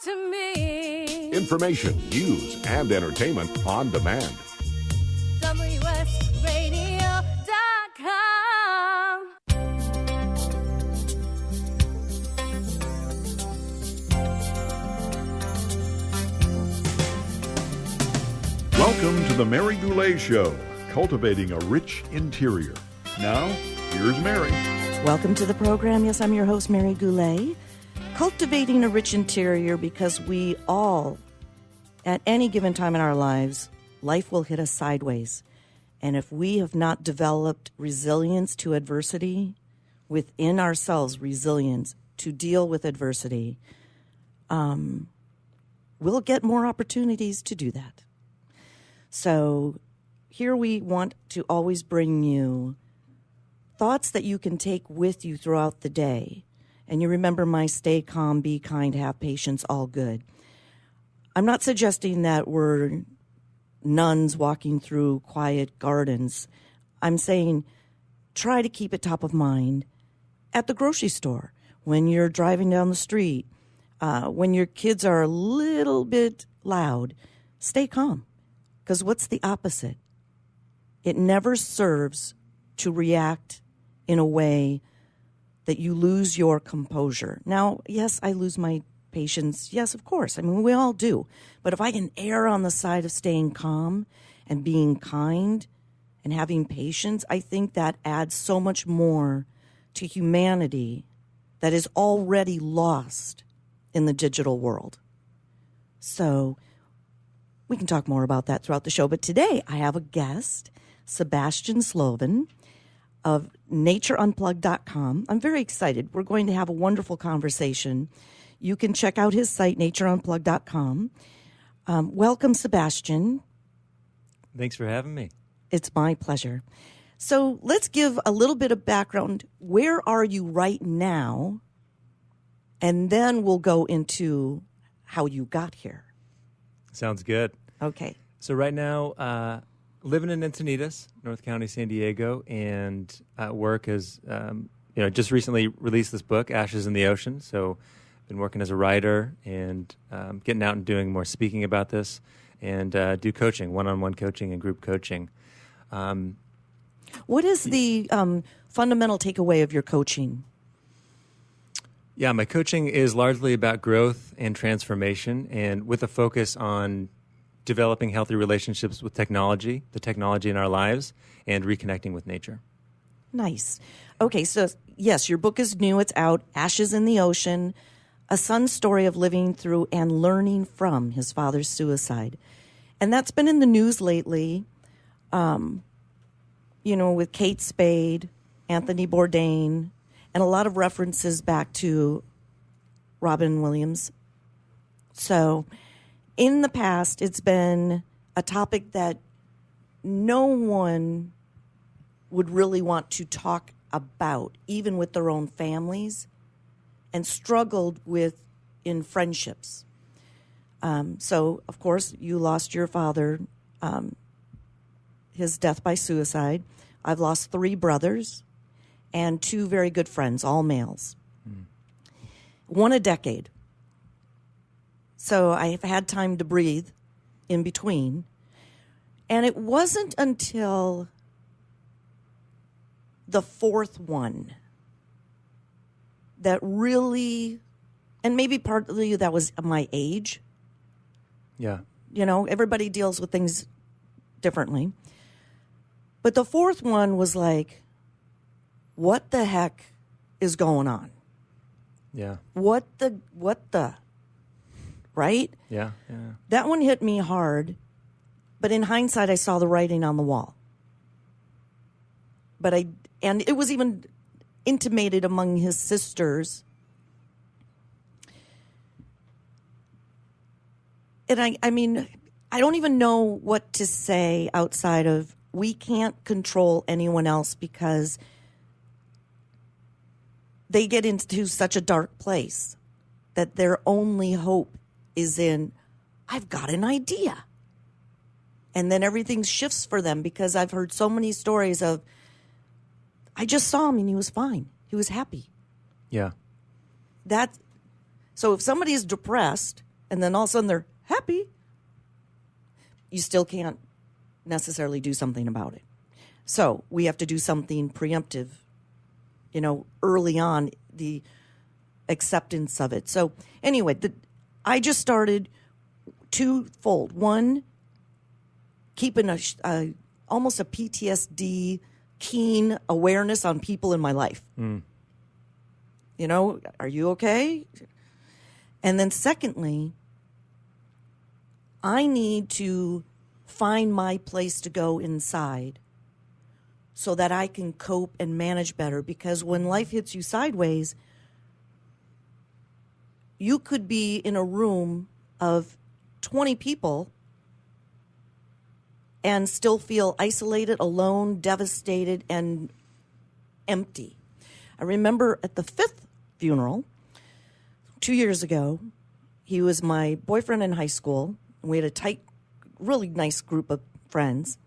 to me. Information, news, and entertainment on demand. WSRadio.com. Welcome to the Mary Goulet Show, cultivating a rich interior. Now, here's Mary. Welcome to the program. Yes, I'm your host, Mary Goulet. Cultivating a rich interior, because we all, at any given time in our lives, life will hit us sideways. And if we have not developed resilience to adversity, within ourselves, resilience to deal with adversity, we'll get more opportunities to do that. So here we want to always bring you thoughts that you can take with you throughout the day. And you remember my stay calm, be kind, have patience, all good. I'm not suggesting that we're nuns walking through quiet gardens. I'm saying try to keep it top of mind at the grocery store, when you're driving down the street, when your kids are a little bit loud. Stay calm, because what's the opposite? It never serves to react in a way that you lose your composure. Now, yes, I lose my patience. Yes, of course. I mean, we all do. But if I can err on the side of staying calm and being kind and having patience, I think that adds so much more to humanity that is already lost in the digital world. So we can talk more about that throughout the show. But today I have a guest, Sebastian Slovin of natureunplugged.com. I'm very excited. We're going to have a wonderful conversation. You can check out his site, natureunplugged.com. Welcome, Sebastian. Thanks for having me. It's my pleasure. So let's give a little bit of background. Where are you right now? And then we'll go into how you got here. Sounds good. Okay. So right now, living in Encinitas, North County, San Diego, and work as, just recently released this book, Ashes in the Ocean. So been working as a writer and getting out and doing more speaking about this, and do coaching, one-on-one coaching and group coaching. What is the fundamental takeaway of your coaching? Yeah, my coaching is largely about growth and transformation, and with a focus on developing healthy relationships with technology, the technology in our lives, and reconnecting with nature. Nice. Okay, so yes, your book is new. It's out, Ashes in the Ocean, a son's story of living through and learning from his father's suicide. And that's been in the news lately, with Kate Spade, Anthony Bourdain, and a lot of references back to Robin Williams. So in the past, it's been a topic that no one would really want to talk about, even with their own families, and struggled with in friendships. So, of course, you lost your father, his death by suicide. I've lost 3 brothers and 2 very good friends, all males. One a decade. So I've had time to breathe in between. And it wasn't until the 4th one that really, and maybe partly that was my age. Yeah. Everybody deals with things differently. But the 4th one was like, what the heck is going on? Yeah. What the, right? Yeah. That one hit me hard, but in hindsight, I saw the writing on the wall. And it was even intimated among his sisters. And I mean, I don't even know what to say outside of we can't control anyone else because they get into such a dark place that their only hope is in, I've got an idea. And then everything shifts for them because I've heard so many stories of, I just saw him and he was fine. He was happy. Yeah. So if somebody is depressed and then all of a sudden they're happy, you still can't necessarily do something about it. So we have to do something preemptive, early on, the acceptance of it. So anyway, I just started twofold. One, keeping almost a PTSD keen awareness on people in my life. Are you okay? And then secondly, I need to find my place to go inside so that I can cope and manage better, because when life hits you sideways, you could be in a room of 20 people and still feel isolated, alone, devastated, and empty. I remember at the 5th funeral 2 years ago, he was my boyfriend in high school. We had a tight, really nice group of friends.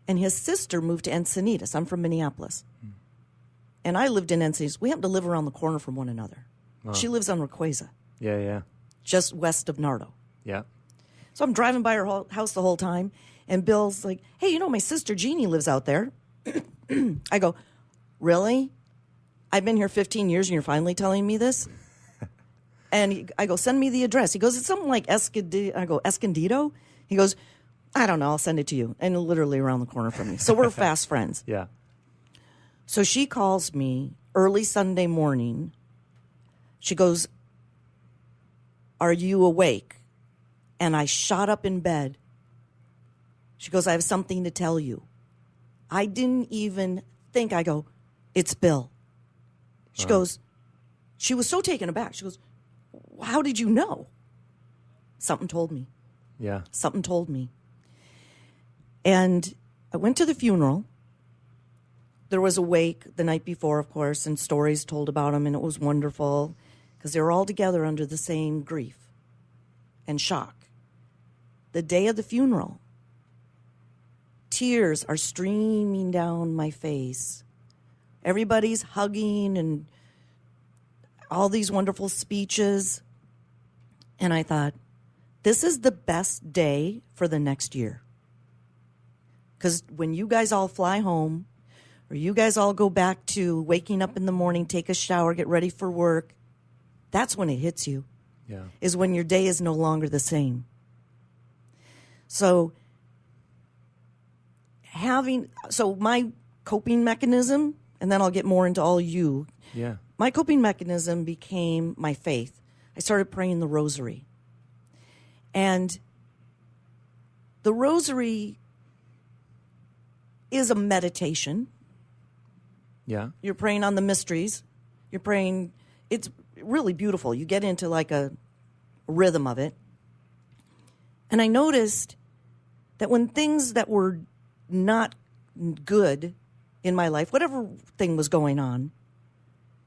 And his sister moved to Encinitas. I'm from Minneapolis. And I lived in Encinitas. We happen to live around the corner from one another. Wow. She lives on Requesa. Yeah. Just west of Nardo. Yeah. So I'm driving by her house the whole time. And Bill's like, hey, my sister Jeannie lives out there. I go, really? I've been here 15 years and you're finally telling me this? And I go, send me the address. He goes, it's something like Escondido. I go, Escondido? He goes, I don't know, I'll send it to you. And literally around the corner from me. So we're fast friends. Yeah. So she calls me early Sunday morning. She goes, are you awake? And I shot up in bed. She goes, I have something to tell you. I didn't even think. I go, it's Bill. She goes, she was so taken aback. She goes, how did you know? Something told me. Yeah. Something told me. And I went to the funeral. There was a wake the night before, of course, and stories told about him, and it was wonderful because they were all together under the same grief and shock. The day of the funeral, tears are streaming down my face. Everybody's hugging and all these wonderful speeches. And I thought, this is the best day for the next year. Because when you guys all fly home, or you guys all go back to waking up in the morning, take a shower, get ready for work, that's when it hits you. Yeah. Is when your day is no longer the same. So my coping mechanism, and then I'll get more into all you. Yeah. My coping mechanism became my faith. I started praying the rosary. And the rosary is a meditation. Yeah. You're praying on the mysteries. You're praying, it's really beautiful. You get into like a rhythm of it. And I noticed that when things that were not good in my life, whatever thing was going on,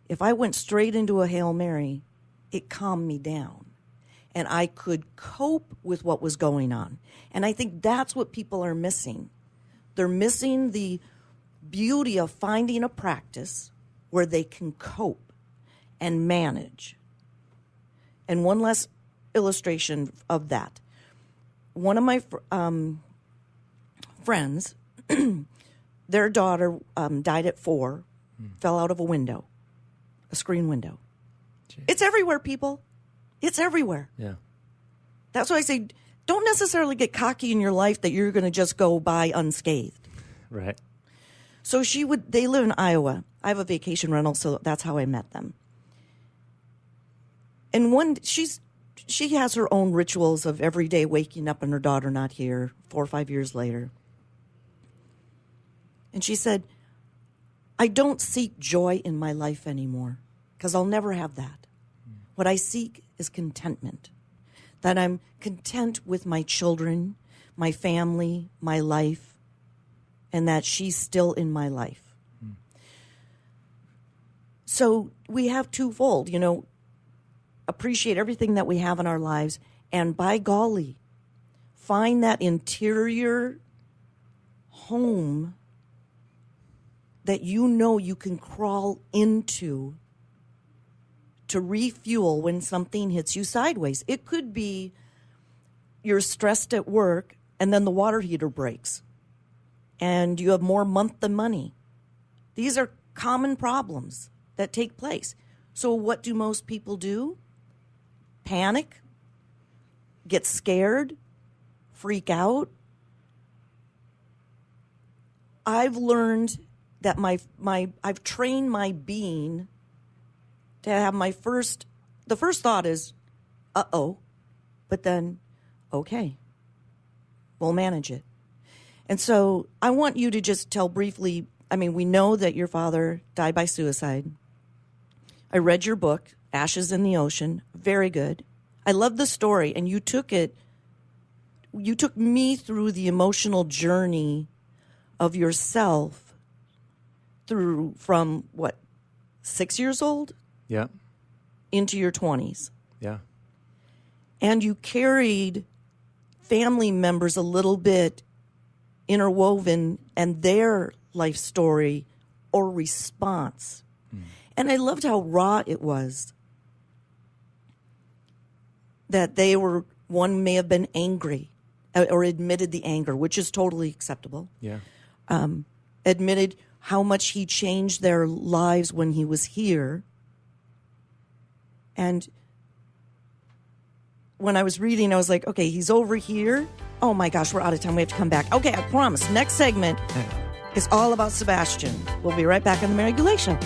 if I went straight into a Hail Mary, it calmed me down. And I could cope with what was going on. And I think that's what people are missing. They're missing the beauty of finding a practice where they can cope and manage. And one last illustration of that. One of my friends, their daughter died at 4, fell out of a window, a screen window. Jeez. It's everywhere, people. It's everywhere. Yeah. That's why I say, don't necessarily get cocky in your life that you're going to just go by unscathed. Right. So they live in Iowa. I have a vacation rental, so that's how I met them. And she has her own rituals of every day waking up and her daughter not here 4 or 5 years later. And she said, I don't seek joy in my life anymore because I'll never have that. What I seek is contentment, that I'm content with my children, my family, my life, and that she's still in my life. So we have twofold, appreciate everything that we have in our lives, and by golly, find that interior home that you can crawl into to refuel when something hits you sideways. It could be you're stressed at work and then the water heater breaks and you have more month than money. These are common problems that take place. So what do most people do? Panic, get scared, freak out. I've learned that I've trained my being to have the first thought is, uh-oh, but then, okay, we'll manage it. And so I want you to just tell briefly, we know that your father died by suicide. I read your book, Ashes in the Ocean, very good. I love the story, and you took me through the emotional journey of yourself from 6 years old? Yeah. Into your 20s. Yeah. And you carried family members a little bit interwoven and their life story or response. And I loved how raw it was. That one may have been angry or admitted the anger, which is totally acceptable. Yeah. Admitted how much he changed their lives when he was here. And when I was reading, I was like, okay, he's over here. Oh my gosh, we're out of time. We have to come back. Okay, I promise. Next segment is all about Sebastian. We'll be right back on the Mary Goulet Show.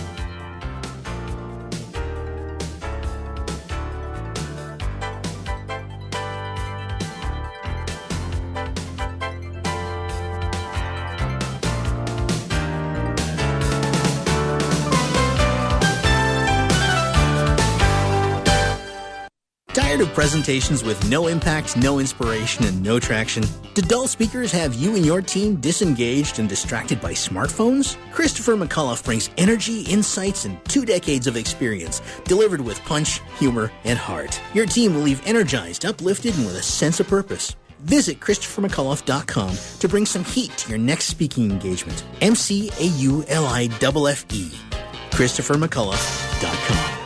Tired of presentations with no impact, no inspiration, and no traction? Do dull speakers have you and your team disengaged and distracted by smartphones? Christopher McAuliffe brings energy, insights, and 2 decades of experience, delivered with punch, humor, and heart. Your team will leave energized, uplifted, and with a sense of purpose. Visit ChristopherMcAuliffe.com to bring some heat to your next speaking engagement. McAuliffe. ChristopherMcAuliffe.com.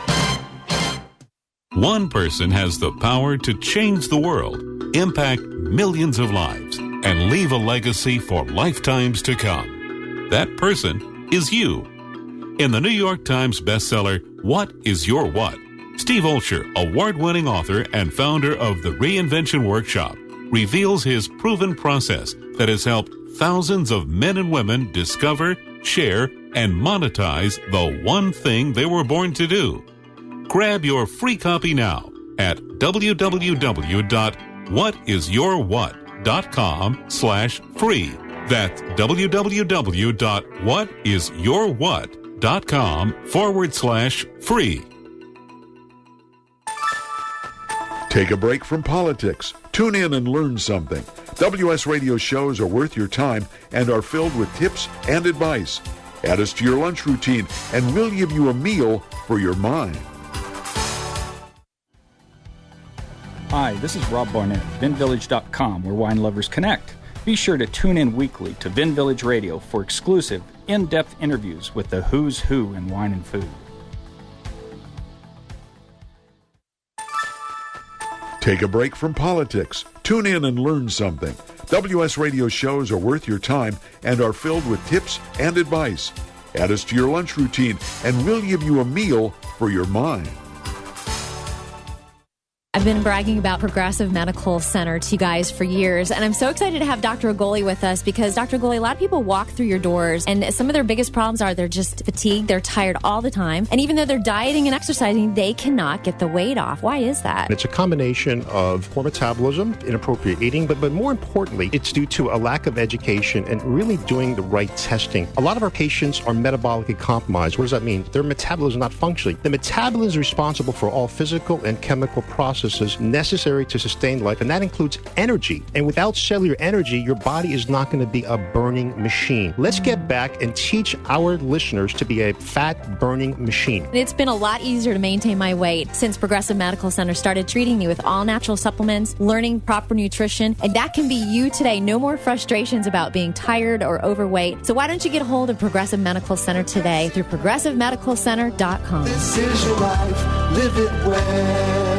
One person has the power to change the world, impact millions of lives, and leave a legacy for lifetimes to come. That person is you. In the New York Times bestseller, What is Your What? Steve Olsher, award-winning author and founder of the Reinvention Workshop, reveals his proven process that has helped thousands of men and women discover, share, and monetize the one thing they were born to do. Grab your free copy now at www.whatisyourwhat.com/free. That's www.whatisyourwhat.com/free. Take a break from politics. Tune in and learn something. WS Radio shows are worth your time and are filled with tips and advice. Add us to your lunch routine, and we'll give you a meal for your mind. Hi, this is Rob Barnett, VinVillage.com, where wine lovers connect. Be sure to tune in weekly to Vin Village Radio for exclusive, in-depth interviews with the who's who in wine and food. Take a break from politics. Tune in and learn something. WS Radio shows are worth your time and are filled with tips and advice. Add us to your lunch routine, and we'll give you a meal for your mind. I've been bragging about Progressive Medical Center to you guys for years, and I'm so excited to have Dr. Agoli with us because, Dr. Agoli, a lot of people walk through your doors, and some of their biggest problems are they're just fatigued, they're tired all the time, and even though they're dieting and exercising, they cannot get the weight off. Why is that? It's a combination of poor metabolism, inappropriate eating, but more importantly, it's due to a lack of education and really doing the right testing. A lot of our patients are metabolically compromised. What does that mean? Their metabolism is not functioning. The metabolism is responsible for all physical and chemical processes necessary to sustain life, and that includes energy. And without cellular energy, your body is not going to be a burning machine. Let's get back and teach our listeners to be a fat-burning machine. It's been a lot easier to maintain my weight since Progressive Medical Center started treating me with all-natural supplements, learning proper nutrition, and that can be you today. No more frustrations about being tired or overweight. So why don't you get a hold of Progressive Medical Center today through ProgressiveMedicalCenter.com. This is your life. live it well.